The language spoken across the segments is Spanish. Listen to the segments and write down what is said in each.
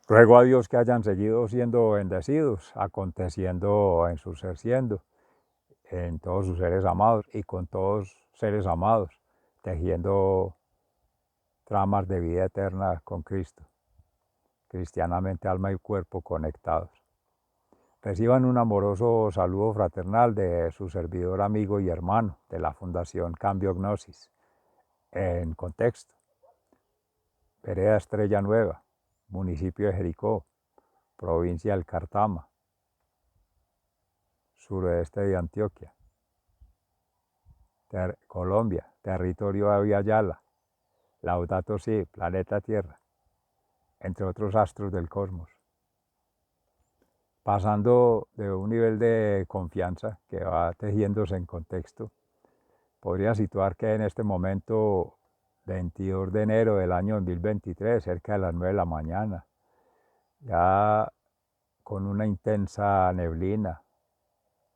Ruego a Dios que hayan seguido siendo bendecidos, aconteciendo en su ser siendo, en todos sus seres amados y con todos seres amados, tejiendo tramas de vida eterna con Cristo, cristianamente alma y cuerpo conectados. Reciban un amoroso saludo fraternal de su servidor, amigo y hermano de la Fundación Cambio Gnosis. En contexto, Vereda Estrella Nueva, municipio de Jericó, provincia del Cartama, suroeste de Antioquia, Colombia, territorio de Aviala, Laudato Si, planeta Tierra, entre otros astros del cosmos. Pasando de un nivel de confianza que va tejiéndose en contexto, podría situar que en este momento, 22 de enero del año 2023, cerca de las 9 de la mañana, ya con una intensa neblina,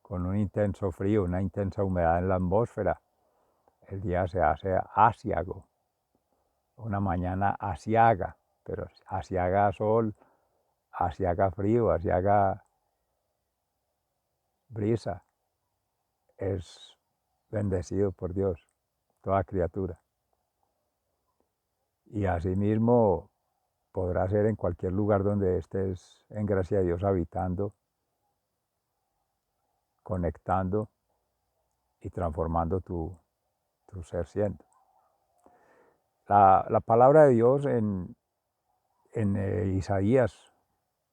con un intenso frío, una intensa humedad en la atmósfera, el día se hace asiago, una mañana asiaga, pero asiaga sol, asiaga frío, asiaga brisa, es bendecido por Dios, toda criatura. Y asimismo podrá ser en cualquier lugar donde estés en gracia de Dios habitando, conectando y transformando tu ser siendo. La palabra de Dios en Isaías,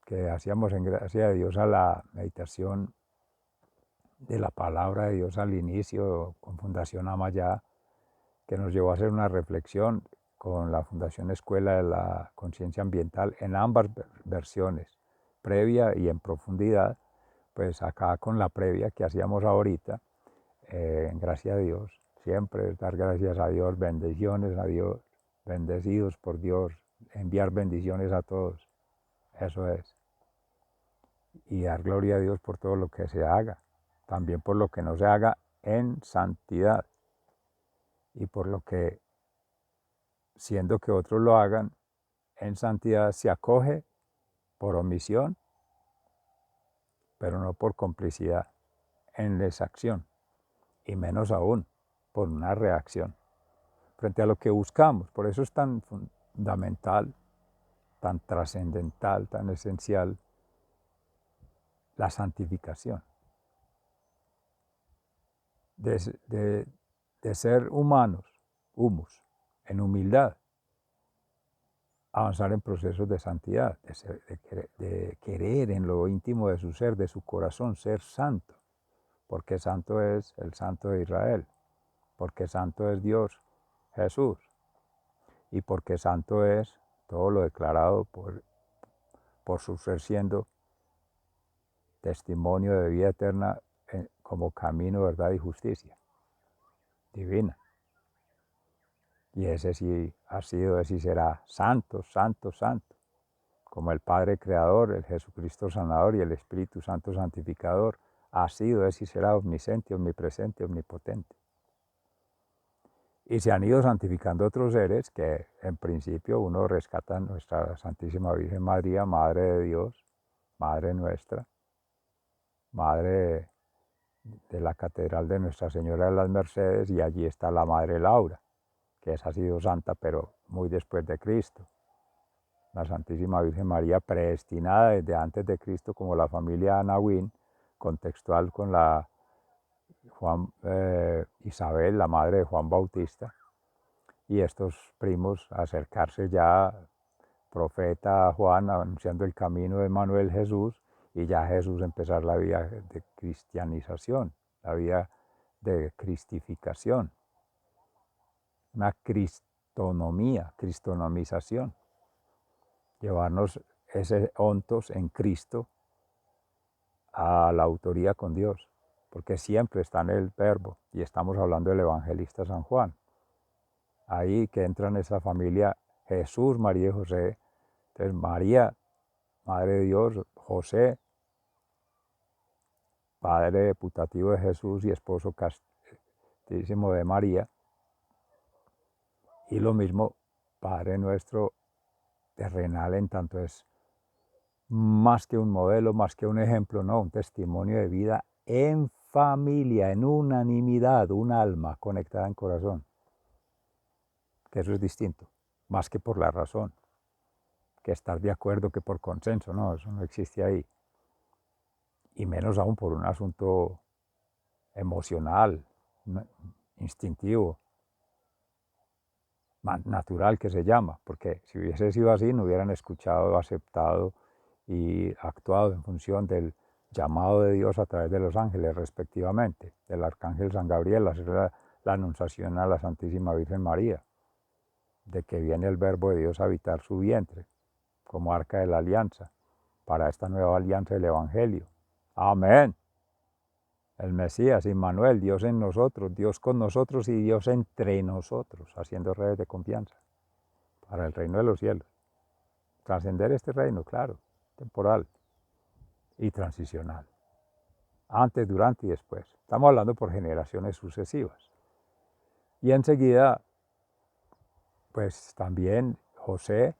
que hacíamos en gracia de Dios a la meditación de la palabra de Dios al inicio con Fundación Amayá, que nos llevó a hacer una reflexión con la Fundación Escuela de la Conciencia Ambiental en ambas versiones, previa y en profundidad, pues acá con la previa que hacíamos ahorita, en gracia a Dios, siempre dar gracias a Dios, bendiciones a Dios, bendecidos por Dios, enviar bendiciones a todos, eso es, y dar gloria a Dios por todo lo que se haga, también por lo que no se haga en santidad, y por lo que, siendo que otros lo hagan en santidad, se acoge por omisión, pero no por complicidad en desacción, y menos aún por una reacción frente a lo que buscamos. Por eso es tan fundamental, tan trascendental, tan esencial la santificación. De ser humanos, humus, en humildad, avanzar en procesos de santidad, de querer en lo íntimo de su ser, de su corazón, ser santo, porque santo es el santo de Israel, porque santo es Dios, Jesús, y porque santo es todo lo declarado por su ser siendo testimonio de vida eterna como camino, verdad y justicia divina. Y ese sí ha sido, ese sí será santo, santo, santo, como el Padre Creador, el Jesucristo Sanador y el Espíritu Santo Santificador, ha sido, ese sí será omnisciente, omnipresente, omnipotente. Y se han ido santificando otros seres que en principio uno rescata a nuestra Santísima Virgen María, Madre de Dios, Madre nuestra, Madre de la Catedral de Nuestra Señora de las Mercedes, y allí está la Madre Laura, que esa ha sido santa, pero muy después de Cristo. La Santísima Virgen María, predestinada desde antes de Cristo, como la familia Anahuín, contextual con la Isabel, la madre de Juan Bautista, y estos primos acercarse ya, profeta Juan anunciando el camino de Manuel Jesús, y ya Jesús empezar la vida de cristianización, la vida de cristificación, una cristonomización, llevarnos ese ontos en Cristo a la autoría con Dios, porque siempre está en el verbo, y estamos hablando del evangelista San Juan. Ahí que entra en esa familia Jesús, María y José. Entonces María, Madre de Dios, José, Padre putativo de Jesús y esposo castísimo de María, y lo mismo Padre nuestro terrenal en tanto es más que un modelo, más que un ejemplo, no, un testimonio de vida en familia, en unanimidad, un alma conectada en corazón, que eso es distinto, más que por la razón, que estar de acuerdo que por consenso, no, eso no existe ahí, y menos aún por un asunto emocional, instintivo, natural que se llama, porque si hubiese sido así no hubieran escuchado, aceptado y actuado en función del llamado de Dios a través de los ángeles respectivamente, del arcángel San Gabriel, hacer la anunciación a la Santísima Virgen María, de que viene el verbo de Dios a habitar su vientre, como arca de la alianza, para esta nueva alianza del Evangelio. Amén. El Mesías, Immanuel, Dios en nosotros, Dios con nosotros y Dios entre nosotros, haciendo redes de confianza para el reino de los cielos. Trascender este reino, claro, temporal y transicional. Antes, durante y después. Estamos hablando por generaciones sucesivas. Y enseguida, pues también José,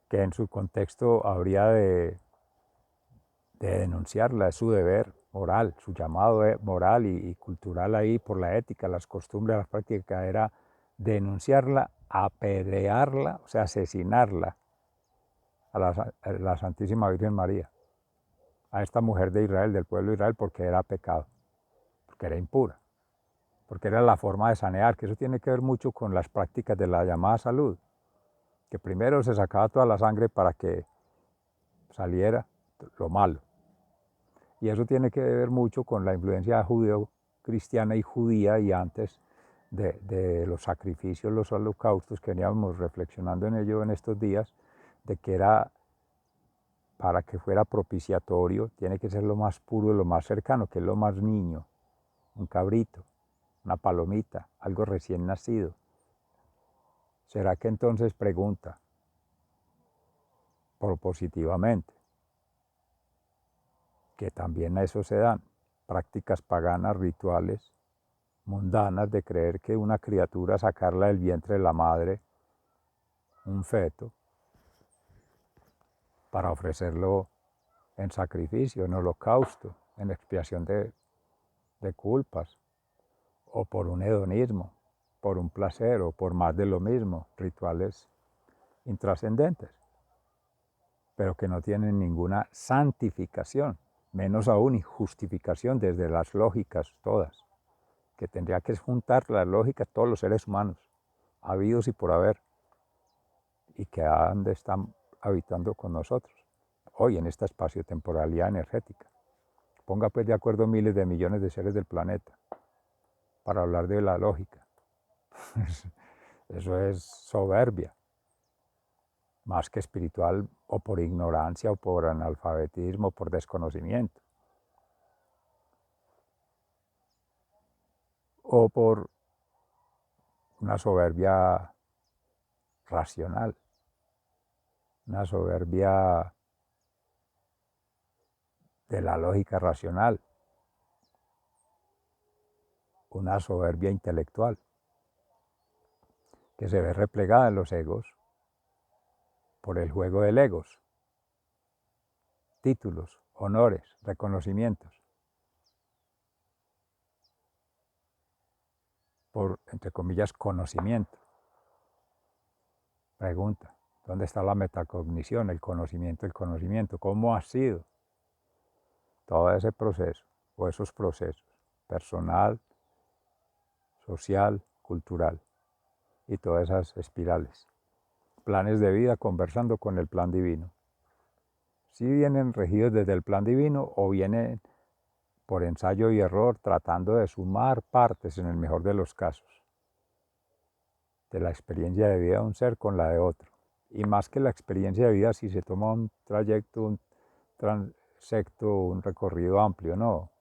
que en su contexto habría de denunciarla, es su deber moral, su llamado moral y cultural ahí por la ética, las costumbres, las prácticas, era denunciarla, apedrearla, o sea, asesinarla a la Santísima Virgen María, a esta mujer de Israel, del pueblo de Israel, porque era pecado, porque era impura, porque era la forma de sanear, que eso tiene que ver mucho con las prácticas de la llamada salud, que primero se sacaba toda la sangre para que saliera lo malo. Y eso tiene que ver mucho con la influencia judeo-cristiana y judía y antes de los sacrificios, los holocaustos, que veníamos reflexionando en ello en estos días, de que era para que fuera propiciatorio, tiene que ser lo más puro, lo más cercano, que es lo más niño, un cabrito, una palomita, algo recién nacido. ¿Será que entonces pregunta propositivamente? Que también a eso se dan prácticas paganas, rituales, mundanas de creer que una criatura, sacarla del vientre de la madre, un feto, para ofrecerlo en sacrificio, en holocausto, en expiación de culpas, o por un hedonismo, por un placer o por más de lo mismo, rituales intrascendentes, pero que no tienen ninguna santificación, menos aún y justificación desde las lógicas todas, que tendría que juntar las lógicas todos los seres humanos, habidos y por haber, y que están habitando con nosotros, hoy en esta espacio-temporalidad energética. Ponga pues de acuerdo miles de millones de seres del planeta para hablar de la lógica. Eso es soberbia, más que espiritual, o por ignorancia, o por analfabetismo, o por desconocimiento, o por una soberbia racional, una soberbia de la lógica racional, una soberbia intelectual, que se ve replegada en los egos por el juego del egos, títulos, honores, reconocimientos, por, entre comillas, conocimiento. Pregunta, ¿dónde está la metacognición, el conocimiento, el conocimiento? ¿Cómo ha sido todo ese proceso o esos procesos, personal, social, cultural, y todas esas espirales? Planes de vida conversando con el plan divino. Si vienen regidos desde el plan divino o vienen por ensayo y error tratando de sumar partes, en el mejor de los casos, de la experiencia de vida de un ser con la de otro. Y más que la experiencia de vida, si se toma un trayecto, un transecto, un recorrido amplio, no.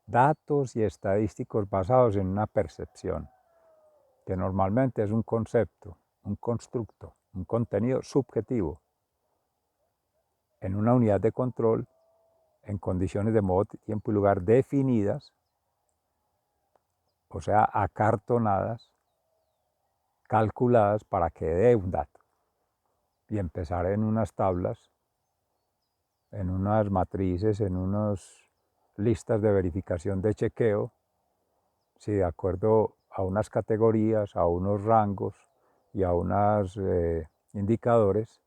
Datos y estadísticos basados en una percepción, que normalmente es un concepto, un constructo, un contenido subjetivo, en una unidad de control, en condiciones de modo, tiempo y lugar definidas, o sea, acartonadas, calculadas para que dé un dato, y empezar en unas tablas en unas matrices, en unas listas de verificación de chequeo, si de acuerdo a unas categorías, a unos rangos y a unos indicadores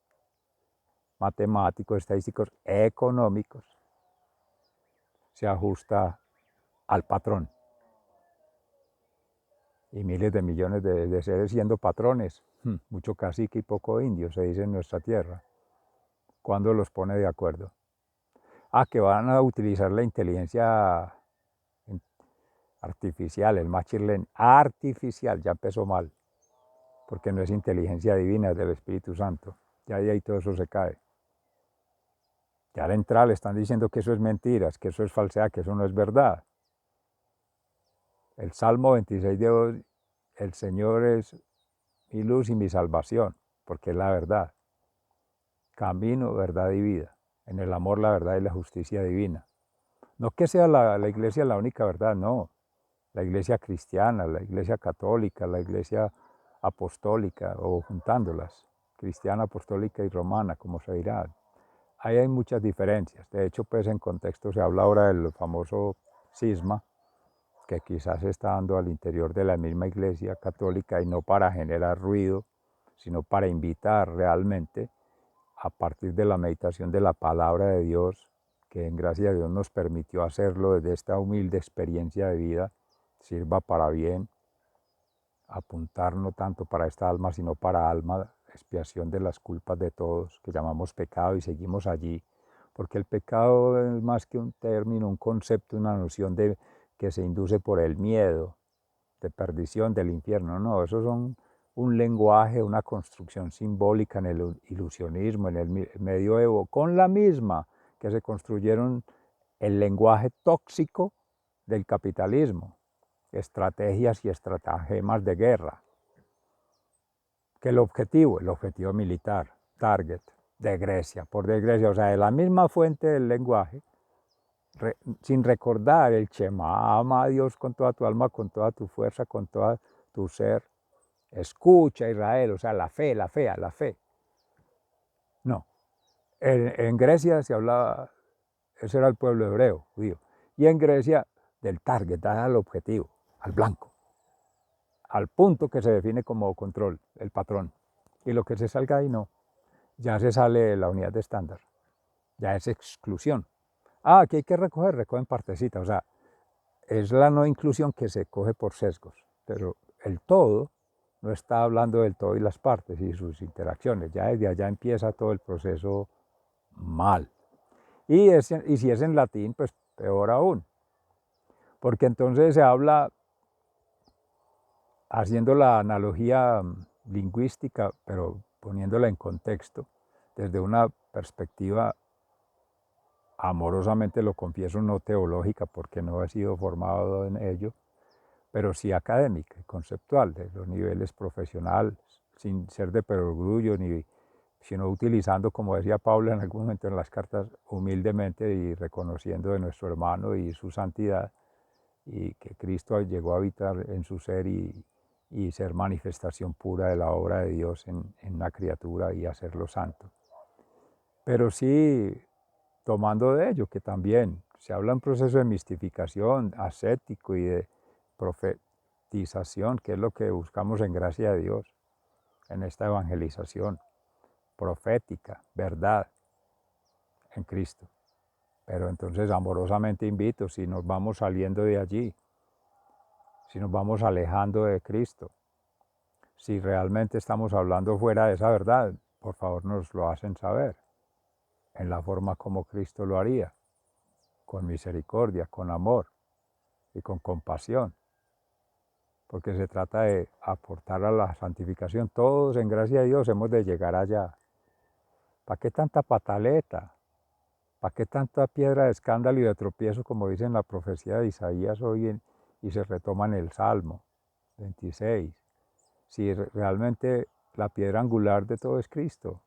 matemáticos, estadísticos, económicos, se ajusta al patrón. Y miles de millones de seres siendo patrones, mucho cacique y poco indio, se dice en nuestra tierra. ¿Cuándo los pone de acuerdo? Que van a utilizar la inteligencia artificial, el machine learning, artificial, ya empezó mal, porque no es inteligencia divina, es del Espíritu Santo. Ya de ahí todo eso se cae. Ya al entrar le están diciendo que eso es mentiras, que eso es falsedad, que eso no es verdad. El Salmo 26 de hoy, el Señor es mi luz y mi salvación, porque es la verdad. Camino, verdad y vida. En el amor, la verdad y la justicia divina. No que sea la iglesia la única verdad, no. La iglesia cristiana, la iglesia católica, la iglesia apostólica, o juntándolas, cristiana, apostólica y romana, como se dirá. Ahí hay muchas diferencias. De hecho, pues en contexto se habla ahora del famoso cisma, que quizás se está dando al interior de la misma iglesia católica y no para generar ruido, sino para invitar realmente a partir de la meditación de la palabra de Dios, que en gracia de Dios nos permitió hacerlo desde esta humilde experiencia de vida, sirva para bien, apuntar no tanto para esta alma, sino para alma, expiación de las culpas de todos, que llamamos pecado y seguimos allí, porque el pecado es más que un término, un concepto, una noción de que se induce por el miedo, de perdición, del infierno. No, esos son un lenguaje, una construcción simbólica en el ilusionismo, en el medioevo, con la misma que se construyeron el lenguaje tóxico del capitalismo, estrategias y estratagemas de guerra. Que el objetivo militar, target, de Grecia, por de Grecia, o sea, de la misma fuente del lenguaje, sin recordar el Shema, ama a Dios con toda tu alma, con toda tu fuerza, con todo tu ser. Escucha Israel, o sea, la fe, la fe. No. En Grecia se hablaba, ese era el pueblo hebreo, judío. Y en Grecia, del target, al objetivo, al blanco, al punto que se define como control, el patrón. Y lo que se salga ahí no. Ya se sale de la unidad de estándar. Ya es exclusión. Aquí hay que recogen partecitas. O sea, es la no inclusión que se coge por sesgos. Pero el todo no está hablando del todo y las partes y sus interacciones. Ya desde allá empieza todo el proceso mal. Y si es en latín, pues peor aún. Porque entonces se habla, haciendo la analogía lingüística, pero poniéndola en contexto, desde una perspectiva, amorosamente lo confieso, no teológica, porque no he sido formado en ello, pero sí académica y conceptual, de los niveles profesionales, sin ser de perogrullo, sino utilizando, como decía Pablo en algún momento en las cartas, humildemente y reconociendo de nuestro hermano y su santidad, y que Cristo llegó a habitar en su ser y ser manifestación pura de la obra de Dios en una criatura y hacerlo santo. Pero sí, tomando de ello, que también se habla en proceso de mistificación, ascético y de profetización, que es lo que buscamos en gracia de Dios, en esta evangelización profética, verdad en Cristo. Pero entonces amorosamente invito, si nos vamos saliendo de allí, si nos vamos alejando de Cristo, si realmente estamos hablando fuera de esa verdad, por favor nos lo hacen saber, en la forma como Cristo lo haría, con misericordia, con amor y con compasión, porque se trata de aportar a la santificación. Todos en gracia de Dios hemos de llegar allá. ¿Para qué tanta pataleta? ¿Para qué tanta piedra de escándalo y de tropiezo, como dice en la profecía de Isaías hoy y se retoma en el Salmo 26? Si realmente la piedra angular de todo es Cristo.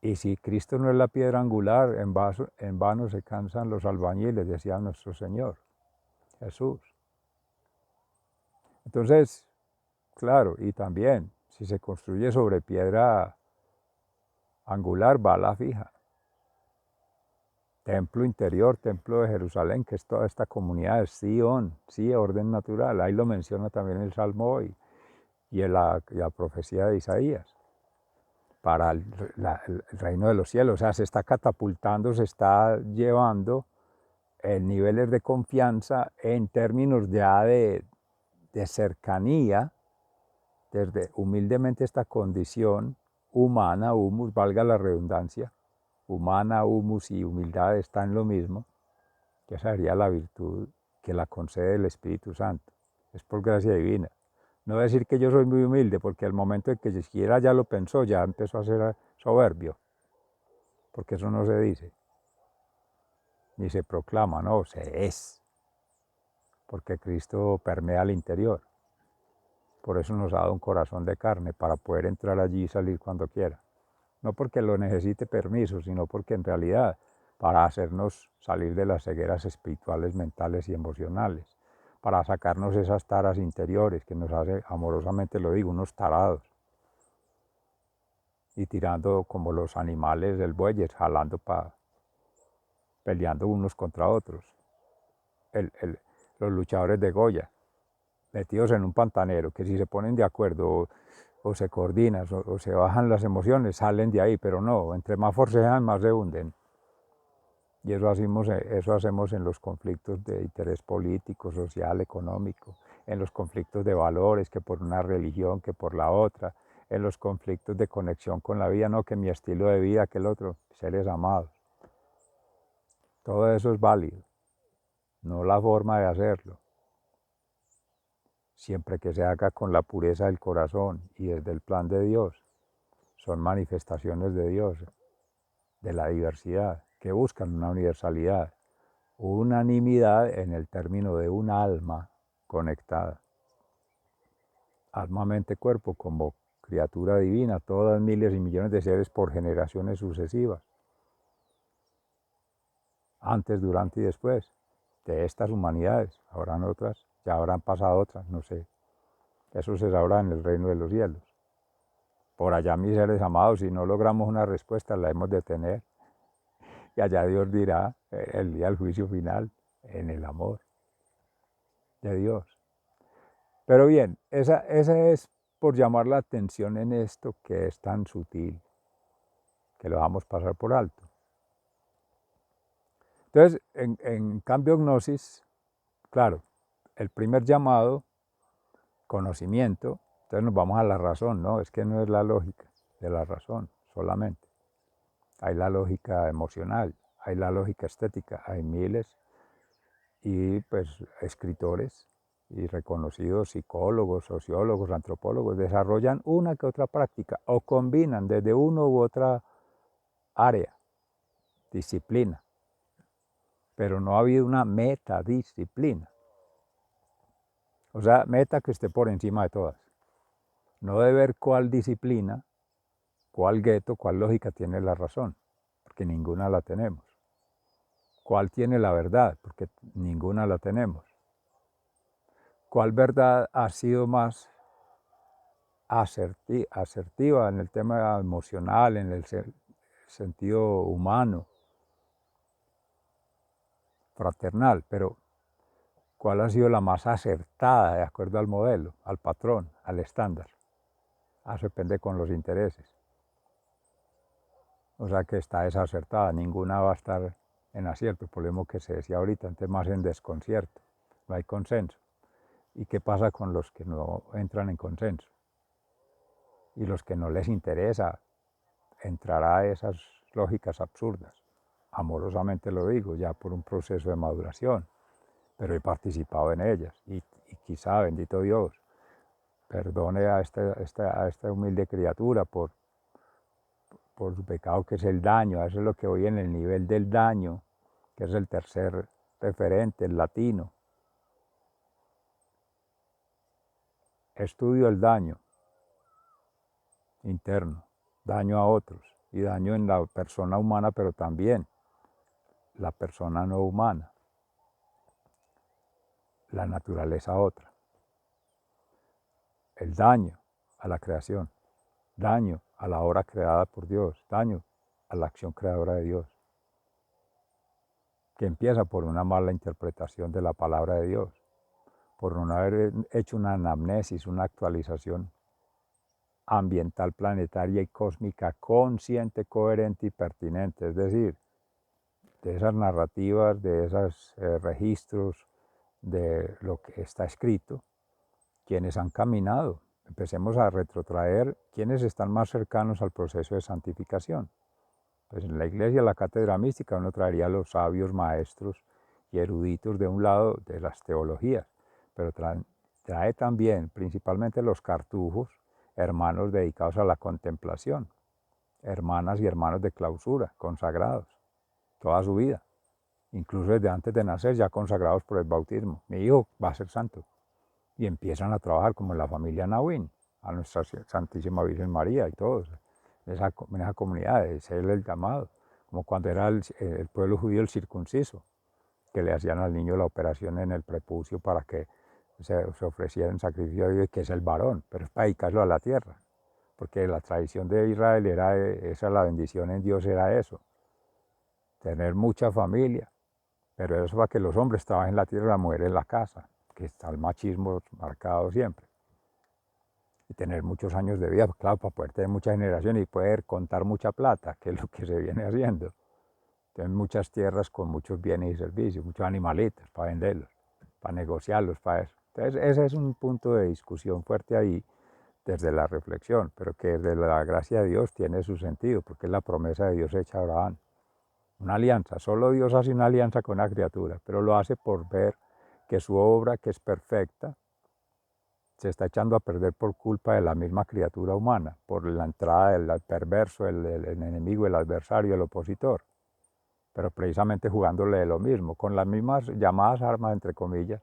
Y si Cristo no es la piedra angular, en vano se cansan los albañiles, decía nuestro Señor Jesús. Entonces, claro, y también, si se construye sobre piedra angular, va a la fija. templo interior, templo de Jerusalén, que es toda esta comunidad de Sion, sí, orden natural. Ahí lo menciona también el Salmo hoy y en la profecía de Isaías, para el reino de los cielos. O sea, se está catapultando, se está llevando niveles de confianza en términos ya de cercanía, desde humildemente esta condición humana, humus, valga la redundancia, humana, humus y humildad están en lo mismo, que esa sería la virtud que la concede el Espíritu Santo. Es por gracia divina. No decir que yo soy muy humilde, porque al momento en que siquiera ya lo pensó, ya empezó a ser soberbio, porque eso no se dice, ni se proclama, no, se es, porque Cristo permea al interior. Por eso nos ha dado un corazón de carne, para poder entrar allí y salir cuando quiera. No porque lo necesite permiso, sino porque en realidad para hacernos salir de las cegueras espirituales, mentales y emocionales, para sacarnos esas taras interiores que nos hace, amorosamente lo digo, unos tarados, y tirando como los animales del bueyes, jalando peleando unos contra otros. Los luchadores de Goya, metidos en un pantanero, que si se ponen de acuerdo o se coordinan o se bajan las emociones, salen de ahí, pero no, entre más forcejan, más se hunden. Y eso hacemos en los conflictos de interés político, social, económico, en los conflictos de valores, que por una religión, que por la otra, en los conflictos de conexión con la vida, no que mi estilo de vida, que el otro, seres amados. Todo eso es válido, no la forma de hacerlo, siempre que se haga con la pureza del corazón y desde el plan de Dios. Son manifestaciones de Dios, de la diversidad, que buscan una universalidad, unanimidad en el término de un alma conectada. Alma, mente, cuerpo, como criatura divina, todas miles y millones de seres por generaciones sucesivas, antes, durante y después de estas humanidades. Habrán otras, ya habrán pasado otras, no sé. Eso se sabrá en el reino de los cielos. Por allá, mis seres amados, si no logramos una respuesta, la hemos de tener. Y allá Dios dirá, el día del juicio final, en el amor de Dios. Pero bien, esa es por llamar la atención en esto que es tan sutil, que lo vamos a pasar por alto. Entonces, en cambio gnosis, claro, el primer llamado, conocimiento, entonces nos vamos a la razón, ¿no? Es que no es la lógica de la razón solamente. Hay la lógica emocional, hay la lógica estética, hay miles y pues escritores y reconocidos psicólogos, sociólogos, antropólogos desarrollan una que otra práctica o combinan desde una u otra área, disciplina, pero no ha habido una metadisciplina. O sea, meta que esté por encima de todas. No de ver cuál disciplina, cuál gueto, cuál lógica tiene la razón, porque ninguna la tenemos. Cuál tiene la verdad, porque ninguna la tenemos. ¿Cuál verdad ha sido más asertiva en el tema emocional, en el sentido humano, fraternal? Pero ¿cuál ha sido la más acertada de acuerdo al modelo, al patrón, al estándar? Eso depende con los intereses. O sea que está desacertada, ninguna va a estar en acierto, por lo mismo que se decía ahorita, antes más en desconcierto, no hay consenso. ¿Y qué pasa con los que no entran en consenso? Y los que no les interesa entrar a esas lógicas absurdas. Amorosamente lo digo, ya por un proceso de maduración, pero he participado en ellas y quizá, bendito Dios, perdone a esta humilde criatura por su pecado, que es el daño. Eso es lo que voy en el nivel del daño, que es el tercer referente, el latino. Estudio el daño interno, daño a otros y daño en la persona humana, pero también la persona no humana, la naturaleza otra. El daño a la creación, daño a la obra creada por Dios, daño a la acción creadora de Dios. que empieza por una mala interpretación de la palabra de Dios, por no haber hecho una anamnesis, una actualización ambiental, planetaria y cósmica consciente, coherente y pertinente, es decir, de esas narrativas, de esos registros de lo que está escrito, quienes han caminado. Empecemos a retrotraer quienes están más cercanos al proceso de santificación. Pues en la iglesia, la cátedra mística, uno traería a los sabios maestros y eruditos de un lado de las teologías, pero trae también principalmente los cartujos, hermanos dedicados a la contemplación, hermanas y hermanos de clausura, consagrados, toda su vida, incluso desde antes de nacer ya consagrados por el bautismo. Mi hijo va a ser santo. Y empiezan a trabajar como en la familia Nahuín, a nuestra Santísima Virgen María y todos, en esa comunidad, ese es el llamado, como cuando era el pueblo judío el circunciso, que le hacían al niño la operación en el prepucio para que se ofreciera en sacrificio a Dios, que es el varón, pero es para dedicarlo a la tierra, porque la tradición de Israel era esa, la bendición en Dios era eso, tener mucha familia, pero eso para que los hombres trabajen en la tierra y la mujer en la casa, que está el machismo marcado siempre. Y tener muchos años de vida, pues claro, para poder tener muchas generaciones y poder contar mucha plata, que es lo que se viene haciendo. Tener muchas tierras con muchos bienes y servicios, muchos animalitos para venderlos, para negociarlos, para eso. Entonces, ese es un punto de discusión fuerte ahí desde la reflexión, pero que desde la gracia de Dios tiene su sentido, porque es la promesa de Dios hecha a Abraham. Una alianza, solo Dios hace una alianza con una criatura, pero lo hace por ver que su obra, que es perfecta, se está echando a perder por culpa de la misma criatura humana, por la entrada del perverso, el enemigo, el adversario, el opositor, pero precisamente jugándole de lo mismo, con las mismas llamadas armas, entre comillas,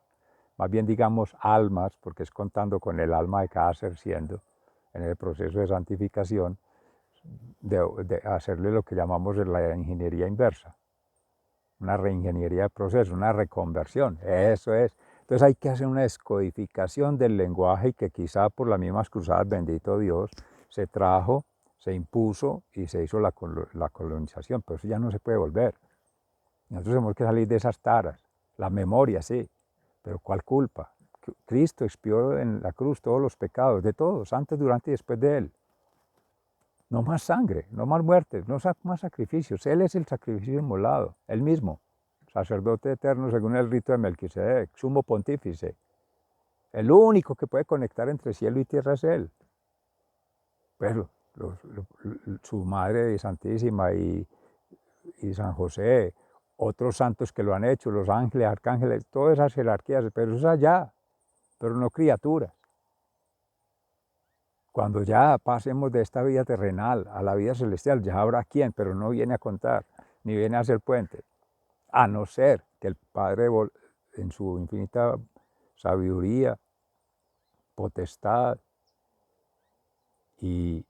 más bien digamos almas, porque es contando con el alma de cada ser siendo, en el proceso de santificación, de hacerle lo que llamamos la ingeniería inversa, una reingeniería de proceso, una reconversión, eso es. Entonces hay que hacer una descodificación del lenguaje y que quizá por las mismas cruzadas, bendito Dios, se trajo, se impuso y se hizo la colonización, pero eso ya no se puede volver. Nosotros tenemos que salir de esas taras, la memoria sí, pero ¿cuál culpa? Cristo expió en la cruz todos los pecados de todos, antes, durante y después de él. No más sangre, no más muertes, no más sacrificios. Él es el sacrificio inmolado, él mismo, sacerdote eterno según el rito de Melquisedec, sumo pontífice. El único que puede conectar entre cielo y tierra es él. Pero su madre santísima y San José, otros santos que lo han hecho, los ángeles, arcángeles, todas esas jerarquías, pero eso es allá, pero no criaturas. Cuando ya pasemos de esta vida terrenal a la vida celestial, ya habrá quien, pero no viene a contar, ni viene a hacer puente, a no ser que el Padre, en su infinita sabiduría, potestad y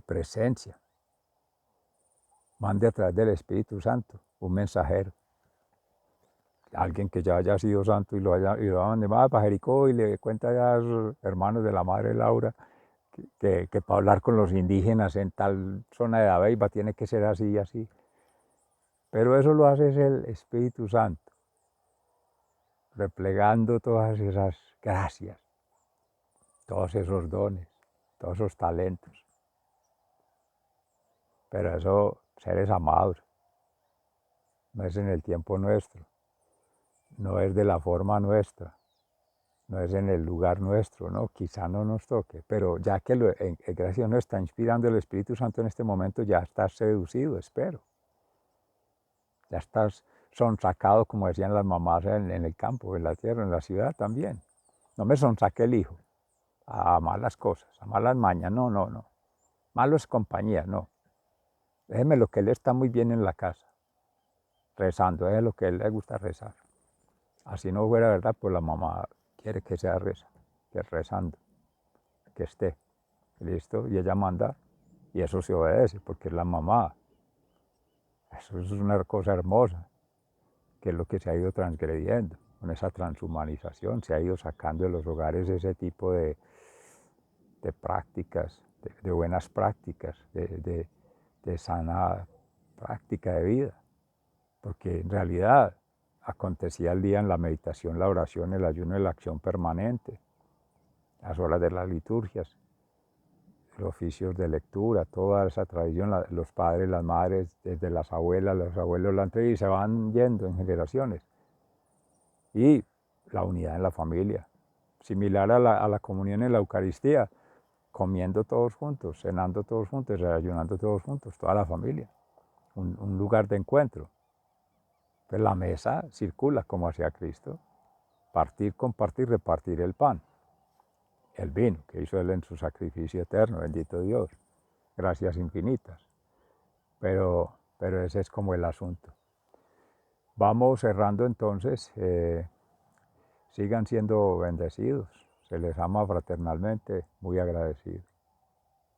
presencia, mande a través del Espíritu Santo un mensajero, alguien que ya haya sido santo y lo mande para Jericó y le cuenta ya a sus hermanos de la Madre Laura que para hablar con los indígenas en tal zona de Dabeiba tiene que ser así y así. Pero eso lo hace el Espíritu Santo, replegando todas esas gracias, todos esos dones, todos esos talentos. Pero eso, seres amados, no es en el tiempo nuestro, no es de la forma nuestra, no es en el lugar nuestro, ¿no? Quizá no nos toque, pero ya que gracias nos está inspirando el Espíritu Santo en este momento, ya estás seducido, espero. Ya estás sonsacado, como decían las mamás en el campo, en la tierra, en la ciudad también. No me sonsaque el hijo a malas cosas, a malas mañas, no, no, no. Malo es compañía, no. Déjeme lo que él está muy bien en la casa, rezando, es lo que a él le gusta rezar. Así no fuera verdad, pues la mamá quiere que sea que rezando, que esté, listo, y ella manda, y eso se obedece, porque es la mamá. Eso es una cosa hermosa, que es lo que se ha ido transgrediendo, con esa transhumanización, se ha ido sacando de los hogares ese tipo de prácticas, de buenas prácticas, de sana práctica de vida, porque en realidad acontecía el día en la meditación, la oración, el ayuno y la acción permanente, las horas de las liturgias, los oficios de lectura, toda esa tradición, los padres, las madres, desde las abuelas, los abuelos la han traído y se van yendo en generaciones. Y la unidad en la familia, similar a la comunión en la Eucaristía, comiendo todos juntos, cenando todos juntos, desayunando todos juntos, toda la familia, un lugar de encuentro. Pues la mesa circula como hacía Cristo, partir, compartir, repartir el pan, el vino que hizo Él en su sacrificio eterno, bendito Dios, gracias infinitas. Pero ese es como el asunto. Vamos cerrando entonces, sigan siendo bendecidos, se les ama fraternalmente, muy agradecidos.